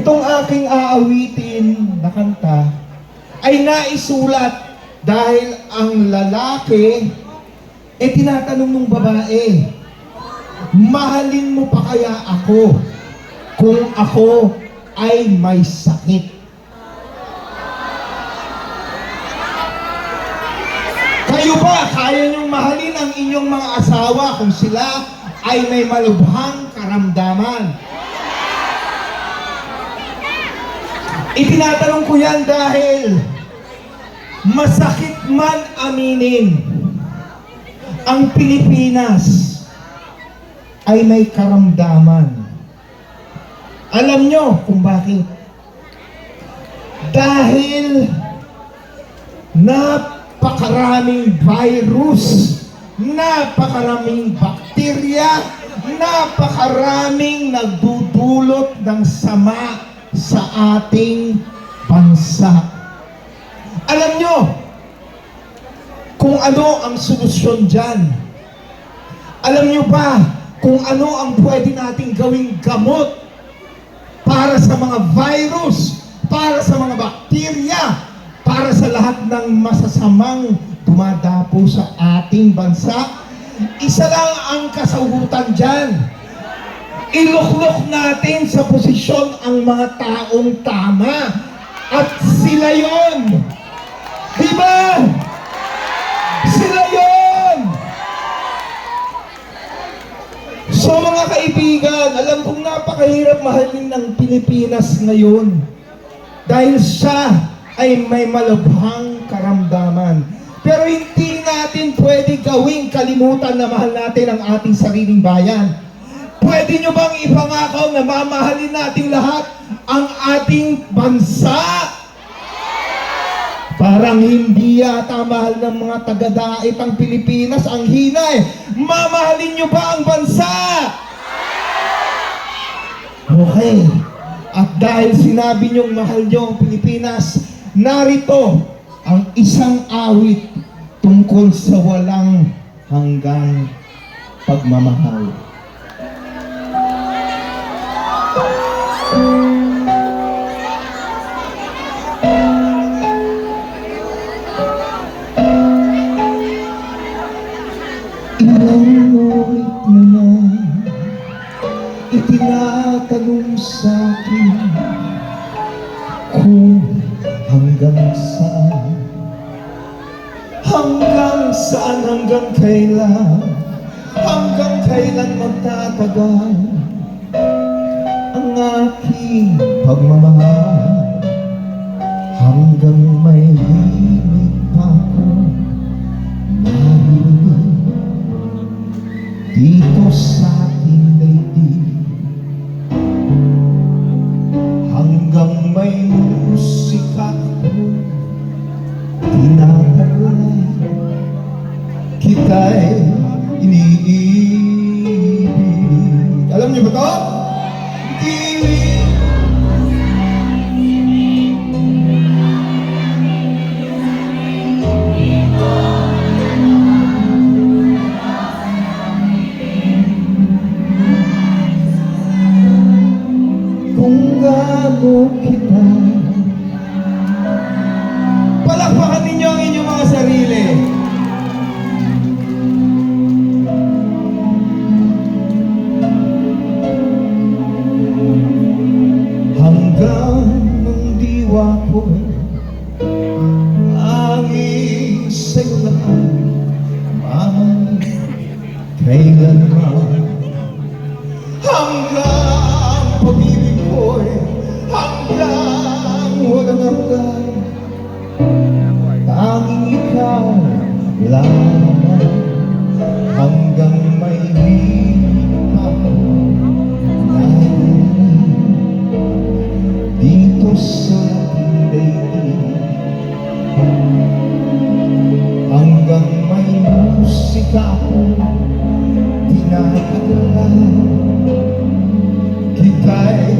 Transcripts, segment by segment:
Itong aking aawitin na kanta ay naisulat dahil ang lalaki tinatanong ng babae, mahalin mo pa kaya ako kung ako ay may sakit? Kayo ba, kaya niyong mahalin ang inyong mga asawa kung sila ay may malubhang karamdaman? Itinatanong ko yan dahil masakit man aminin, ang Pilipinas ay may karamdaman. Alam nyo kung bakit? Dahil napakaraming virus, napakaraming bakterya, napakaraming nagdudulot ng sama sa ating bansa. Alam nyo kung ano ang solusyon dyan? Alam nyo ba kung ano ang pwede nating gawing gamot para sa mga virus, para sa mga bakterya, para sa lahat ng masasamang dumadapo sa ating bansa? Isa lang ang kasagutan dyan. Iluklok natin sa posisyon ang mga taong tama. At sila yon. Diba? Sila yon. So mga kaibigan, alam kong napakahirap mahalin ng Pilipinas ngayon. Dahil siya ay may malubhang karamdaman. Pero hindi natin pwede gawing kalimutan na mahal natin ang ating sariling bayan. Pwede nyo bang ipangako na mamahalin natin lahat ang ating bansa? Parang hindi yata mahal ng mga taga-dait ang Pilipinas. Ang hina eh. Mamahalin nyo ba ang bansa? Okay. At dahil sinabi nyong mahal nyo ang Pilipinas, narito ang isang awit tungkol sa walang hanggang pagmamahal. Ilang ulit mo na itinatanong sa akin kung hanggang saan, hanggang kailan magtatagal ang aking pagmamahal, hanggang may himig pa ako maririnig dito sa ating daigdig, hanggang may musika ko tinatawag, kita'y iniibig. Alam niyo ba ito? Kung gago kita, palakpakan ninyo ang inyong mga sarili. Hanggang ng diwa ko angin sa'yo lahat, mahal kailanman. Hanggang pag-ibig ko'y hanggang walang hanggan, tanging ikaw lamang, hanggang may himig ako dito sa ating daigdig, hanggang may musika ako tinatawag, kita'y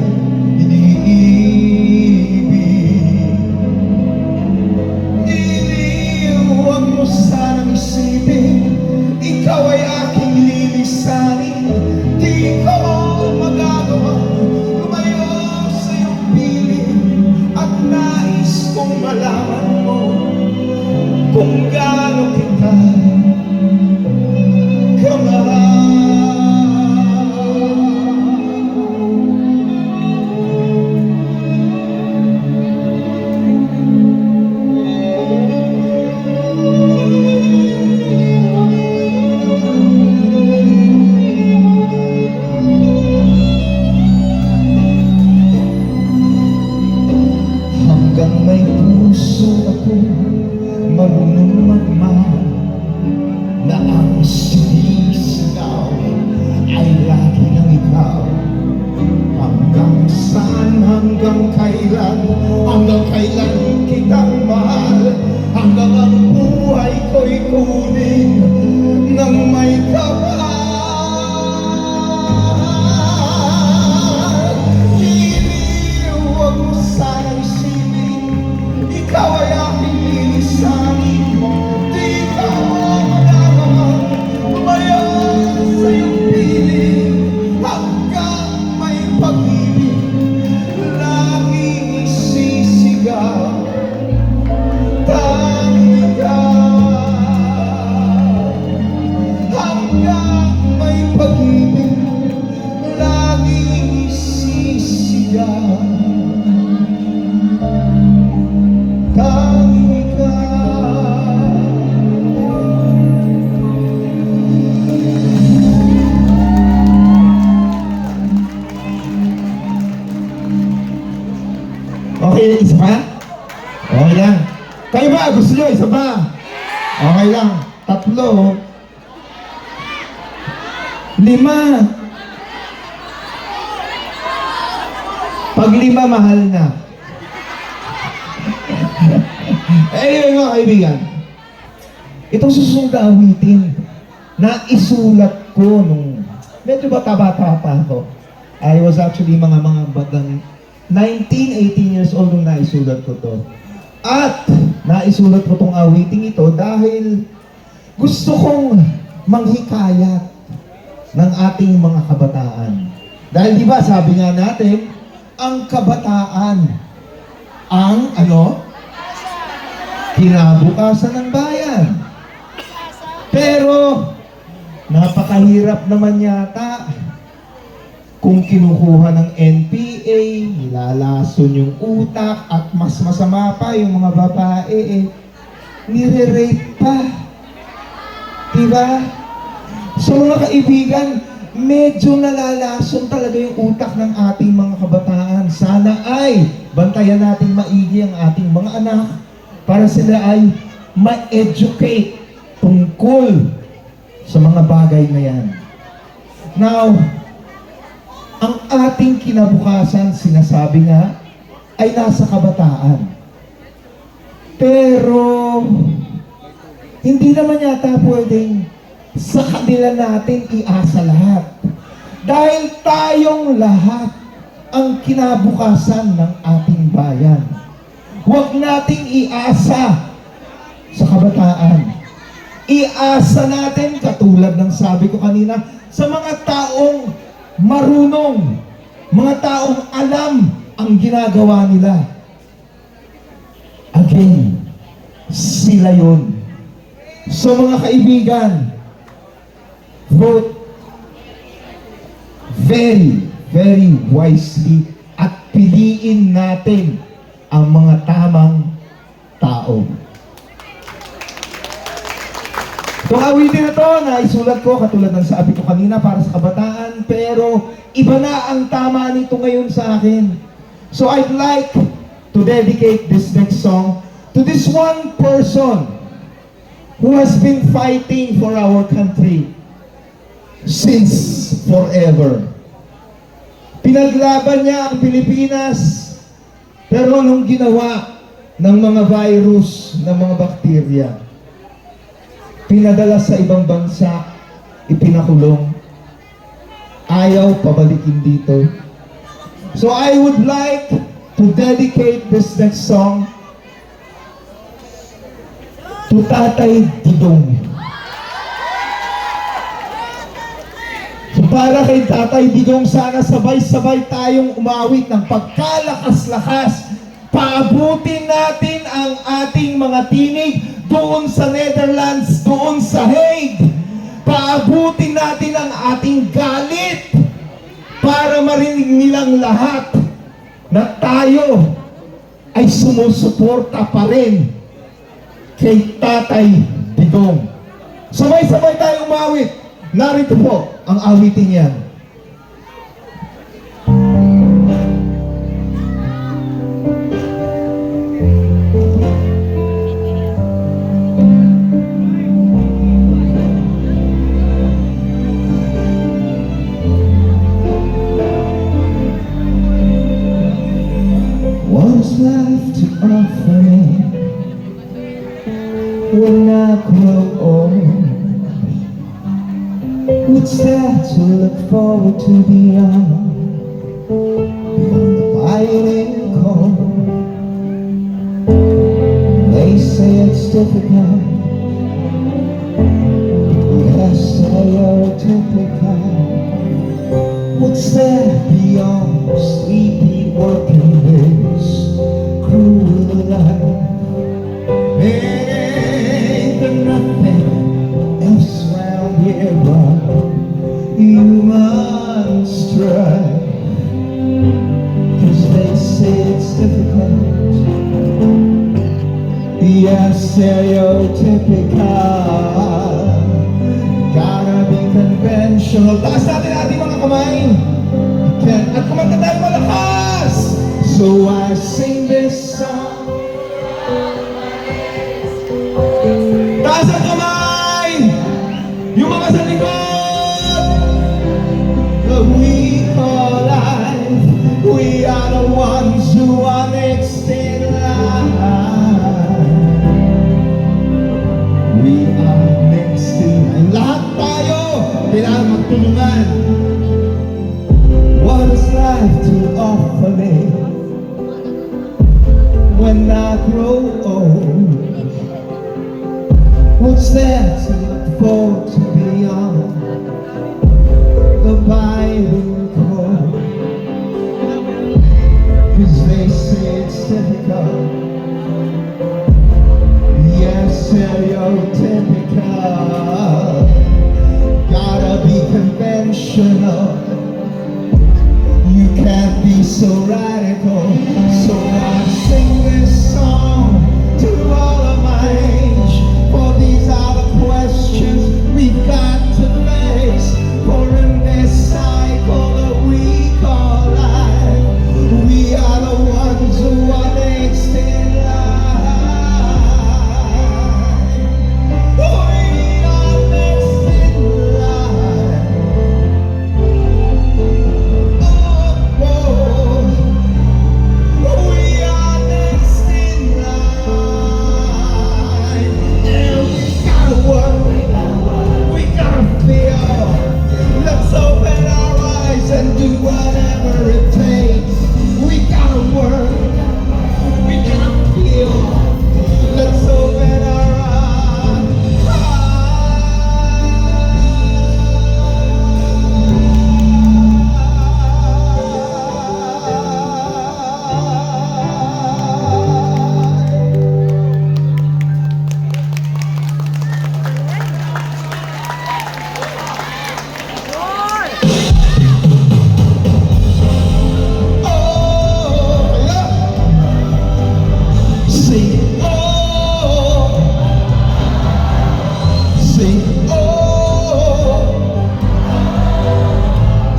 iniibig. Huwag mo sanang isipin hanggang kailan kitang mahal, hanggang ang buhay ko'y kunin ng may kapal. Huwag mo sanang isipin, ikaw ay aking lilisanin. Di ka magagawa mayan sa iyong piling, hanggang may pag-ibig laging isisigaw. Tanging ka, hanggang may pag-ibig laging isisigaw. Tanging ka. Okay, isa pa? Okay lang. Kayo ba? Gusto nyo? Isa pa? Okay lang. 3. 5. Pag 5, mahal na. Anyway mga kaibigan, itong susunod na awitin na isulat ko nung medyo bata-bata pa ako. I was actually mga bandang 19, 18 years old nung naisulat ko to. At naisulat ko tong awiting ito dahil gusto kong manghikayat ng ating mga kabataan. Dahil di ba sabi nga natin, ang kabataan ang kinabukasan ng bayan. Pero napakahirap naman yata kung kinukuha ng NPA, nilalason yung utak, at mas masama pa yung mga babae, nire-rape pa. Diba? So mga kaibigan, medyo nalalason talaga yung utak ng ating mga kabataan. Sana ay bantayan natin maigi ang ating mga anak para sila ay ma-educate tungkol sa mga bagay na yan. Now, ang ating kinabukasan, sinasabi nga, ay nasa kabataan. Pero, hindi naman yata pwedeng sa kanila natin iasa lahat. Dahil tayong lahat ang kinabukasan ng ating bayan. Huwag nating iasa sa kabataan. Iasa natin, katulad ng sabi ko kanina, sa mga taong marunong, mga taong alam ang ginagawa nila. Again, sila yun. So mga kaibigan, vote very, very wisely at piliin natin ang mga tamang tao. Itong awitin na to, naisulat ko katulad ng sabi ko kanina para sa kabataan, pero iba na ang tama nito ngayon sa akin. So I'd like to dedicate this next song to this one person who has been fighting for our country since forever. Pinaglaban niya ang Pilipinas, pero anong ginawa ng mga virus, ng mga bakterya? Pinadala sa ibang bansa, ipinakulong. Ayaw pabalikin dito. So I would like to dedicate this next song to Tatay Digong. So para kay Tatay Digong, sana sabay-sabay tayong umawit ng pagkalakas-lakas. Paabutin natin ang ating mga tinig doon sa Netherlands, doon sa Hague. Paabutin natin ang ating galit para marinig nilang lahat na tayo ay sumusuporta pa rin kay Tatay Digong. Sabay-sabay tayong umawit. Narito po ang awitin yan. offer me when I grow old? What's there to look forward to beyond the biting cold? They say it's difficult, yes, stereotypical. What's there beyond sleepy working days, cruel life? Ain't there nothing else round here but human strife? 'Cause they say it's difficult, yes, stereotypical. Gotta be conventional. Taas natin ating mga kamay. At kumanta tayo malakas. So I sing this song. Taas ang kamay. Yung mga sa likod. That we call life. We are the ones who are next in line. We are next in line. Lahat tayo kailangan magtulungan. What is life to offer me when I grow old? What's there to look forward to beyond the biting cold? 'Cause they say it's difficult, yes, stereotypical. Gotta be conventional. You can't be so radical. So I sing this song to all of my age. For these are the questions we've got to face. For in this cycle that we call life, we are the ones who are next in line. We are next in line. We are next in line. And we gotta work, we gotta feel. Let's open our eyes and do whatever it takes. We gotta work, we gotta feel. Let's open our sing, sing,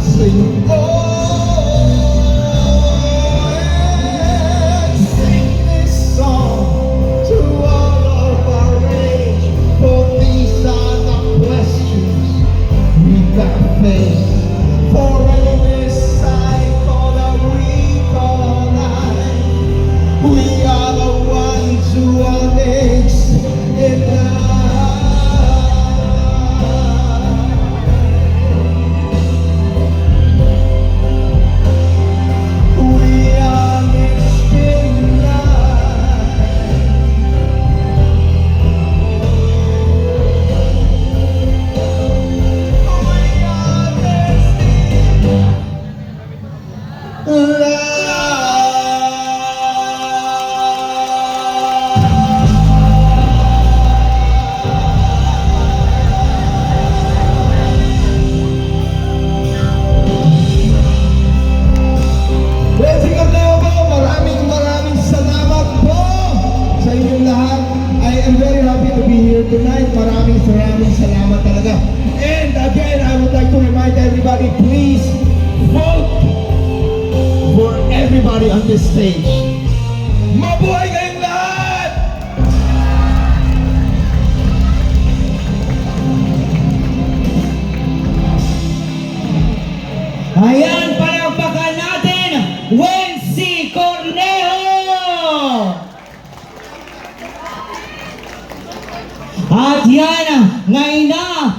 sing, and sing this song to all of our age. For these are the questions we got to face. For in this cycle that we call life, we are the ones who are next in line. We are next in line. We are next in line. Blessing of Leo po, maraming salamat po sa inyong lahat. I am very happy to be here tonight. Maraming salamat talaga. And again, I would like to remind everybody, please vote for everybody on this stage. Mabuhay kayong lahat! Ayan, palakpakan natin, Wency Cornejo! At yan, ngayon na